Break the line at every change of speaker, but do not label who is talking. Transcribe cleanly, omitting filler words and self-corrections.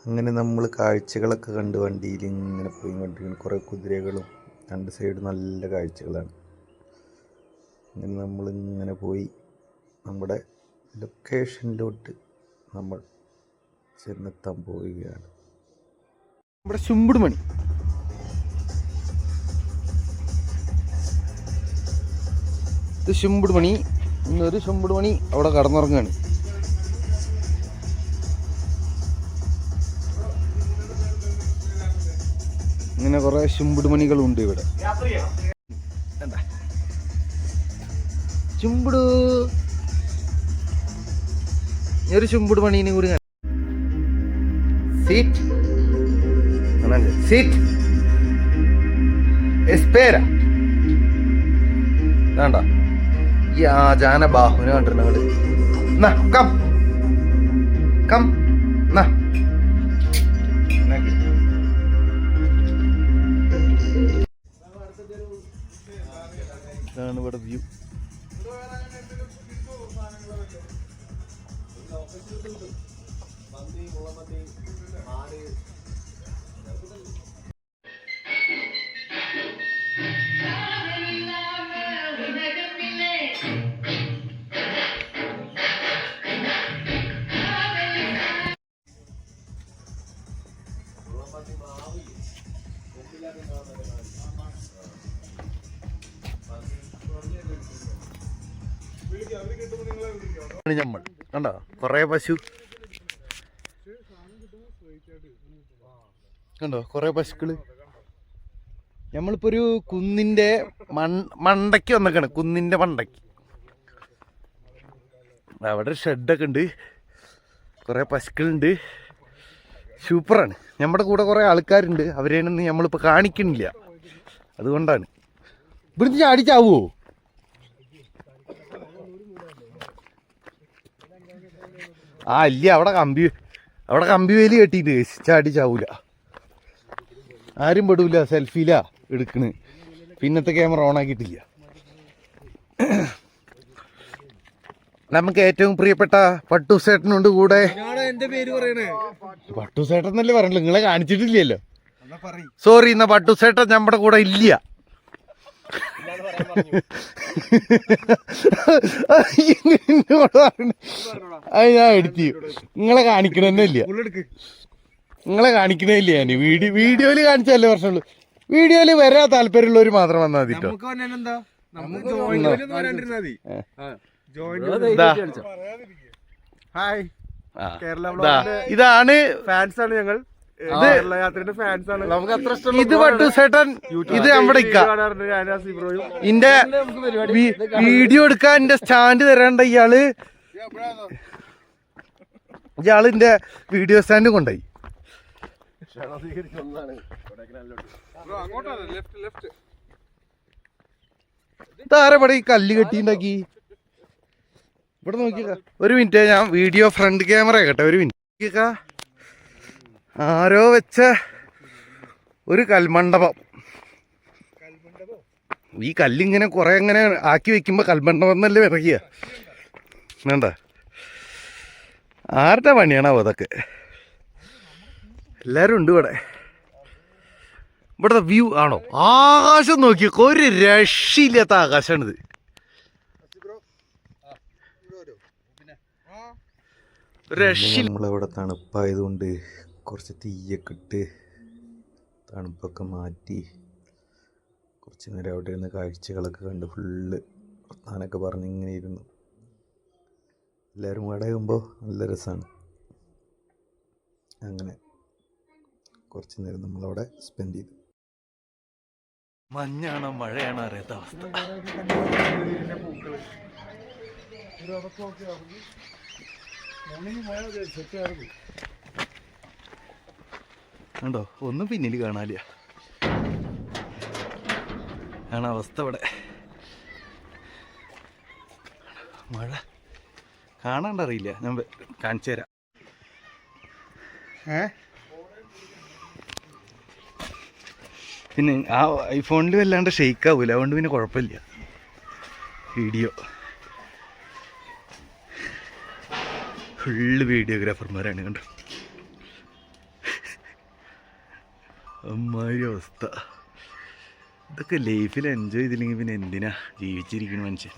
അങ്ങനെ നമ്മൾ കാഴ്ചകളൊക്കെ കണ്ട് വണ്ടിയിൽ ഇങ്ങനെ പോയി കൊണ്ടിരിക്കുന്നു. കുറേ കുതിരകളും രണ്ട് സൈഡ് നല്ല കാഴ്ചകളാണ്. അങ്ങനെ നമ്മളിങ്ങനെ പോയി നമ്മുടെ ലൊക്കേഷനിലോട്ട് നമ്മൾ ചെന്നെത്താൻ പോവുകയാണ്.
നമ്മുടെ ചുമ്പുട് മണി ഇത് ചുമ്പുട് മണി. ഇന്നൊരു ചുമ്പുട് മണി അവിടെ കടന്നുറങ്ങുകയാണ്. ഇങ്ങനെ കുറെ ചുമ്പുട് മണികളുണ്ട് ഇവിടെ. ചുമ്പുട് ഒരു ചുമ്പുട് മണീനെ കൂടി സീറ്റ് സീറ്റ് എസ്പേര വേണ്ട ഈ ആചാന ബാഹുവിനെ കണ്ടിട്ടുണ്ട്. കം കം ഇതാണ് ഇവിടെ വ്യൂ. നമ്മൾ കണ്ടോ കൊറേ പശു കണ്ടോ, കൊറേ പശുക്കള്. നമ്മളിപ്പോ ഒരു കുന്നിന്റെ മണ്ടയ്ക്ക് വന്നേക്കാണ്. കുന്നിന്റെ മണ്ടയ്ക്ക് അവിടെ ഒരു ഷെഡൊക്കെ ഉണ്ട്, കൊറേ പശുക്കളുണ്ട്. സൂപ്പറാണ്. നമ്മുടെ കൂടെ കുറെ ആൾക്കാരുണ്ട്, അവരെയൊന്നും നമ്മളിപ്പോൾ കാണിക്കണില്ല. അതുകൊണ്ടാണ്. ഇവിടുന്ന് ചാടിച്ചാവോ? ഇല്ല, അവിടെ കമ്പി വേലി കെട്ടിയിട്ട് ചാടിച്ചാവൂല. ആരും പെടൂല. സെൽഫിയിലാ എടുക്കണ്. പിന്നത്തെ ക്യാമറ ഓൺ ആക്കിയിട്ടില്ല. നമുക്ക് ഏറ്റവും പ്രിയപ്പെട്ട പട്ടൂസേട്ടനുണ്ട് കൂടെ. പട്ടൂസേട്ടൻ എന്നല്ലേ പറഞ്ഞല്ലോ, നിങ്ങളെ കാണിച്ചിട്ടില്ലല്ലോ. സോറി, എന്നാ പട്ടൂസേട്ടൻ നമ്മുടെ കൂടെ ഇല്ല. അത് ഞാൻ എടുത്തി. നിങ്ങളെ കാണിക്കണന്നെ ഇല്ല. നിങ്ങളെ കാണിക്കണേ ഇല്ല. ഞാൻ വീഡിയോയില് കാണിച്ചല്ലേ പ്രശ്നമുള്ളൂ. വീഡിയോയില് വരാൻ താല്പര്യമുള്ളവർ മാത്രം വന്നാൽ മതി കേട്ടോ. ഇതാണ് ഫാൻസാണ് ഞങ്ങൾ. ഇത് പട്ടൂസേട്ടൻ, ഇത് നമ്മുടെ ഇന്റെ വീഡിയോ എടുക്കാൻ എന്റെ സ്റ്റാൻഡ് തരേണ്ട ഇയാള് എന്റെ വീഡിയോ സ്റ്റാൻഡ് കൊണ്ടായി. ഇതാരവിടെ ഈ കല്ല് കെട്ടിണ്ടാക്കി? ഇവിടെ നോക്കിയ ഒരു മിനിറ്റ്, ഞാൻ വീഡിയോ ഫ്രണ്ട് ക്യാമറ കേട്ടെ. ഒരു മിനിറ്റ്. ആരോ വെച്ച ഒരു കൽമണ്ഡപം. ഈ കല്ലിങ്ങനെ കുറെ ഇങ്ങനെ ആക്കി വെക്കുമ്പോ കൽമണ്ഡപം എന്നല്ലേ ഇറങ്ങിയ. വേണ്ട, ആരുടെ പണിയാണാവോ അതൊക്കെ? എല്ലാരും ഉണ്ട് ഇവിടെ. ഇവിടുത്തെ വ്യൂ ആണോ? ആകാശം നോക്കിയ ഒരു രക്ഷയില്ലാത്ത ആകാശമാണിത്.
നമ്മളിവിടെ തണുപ്പായതുകൊണ്ട് കുറച്ച് തീയൊക്കെ ഇട്ട് തണുപ്പൊക്കെ മാറ്റി കുറച്ച് നേരം അവിടെ ഇരുന്ന് കാഴ്ചകളൊക്കെ കണ്ട് ഫുള്ള് വർത്താനൊക്കെ പറഞ്ഞ് ഇങ്ങനെ ഇരുന്നു. എല്ലാവരും അടയുമ്പോൾ നല്ല രസമാണ്. അങ്ങനെ കുറച്ച് നേരം നമ്മളവിടെ സ്പെൻഡ് ചെയ്തു.
മഞ്ഞാണോ മഴയാണോ അറിയാത്ത അവസ്ഥ. കണ്ടോ, ഒന്നും പിന്നിൽ കാണാനില്ല. ആണ് അവസ്ഥ ഇവിടെ. മഴ കാണാണ്ടറിയില്ല, ഞാൻ കാണിച്ചു തരാം. പിന്നെ ആ ഐഫോണിൽ വല്ലാണ്ട് ഷെയ്ക്ക് ആവൂല, അതുകൊണ്ട് പിന്നെ കുഴപ്പമില്ല. വീഡിയോ ഫുള്ള് വീഡിയോഗ്രാഫർമാരാണ് കണ്ടോ.
അമ്മാതിരി അവസ്ഥ. ഇതൊക്കെ ലൈഫിൽ എൻജോയ് ചെയ്തില്ലെങ്കിൽ പിന്നെ എന്തിനാ ജീവിച്ചിരിക്കുന്ന മനുഷ്യൻ.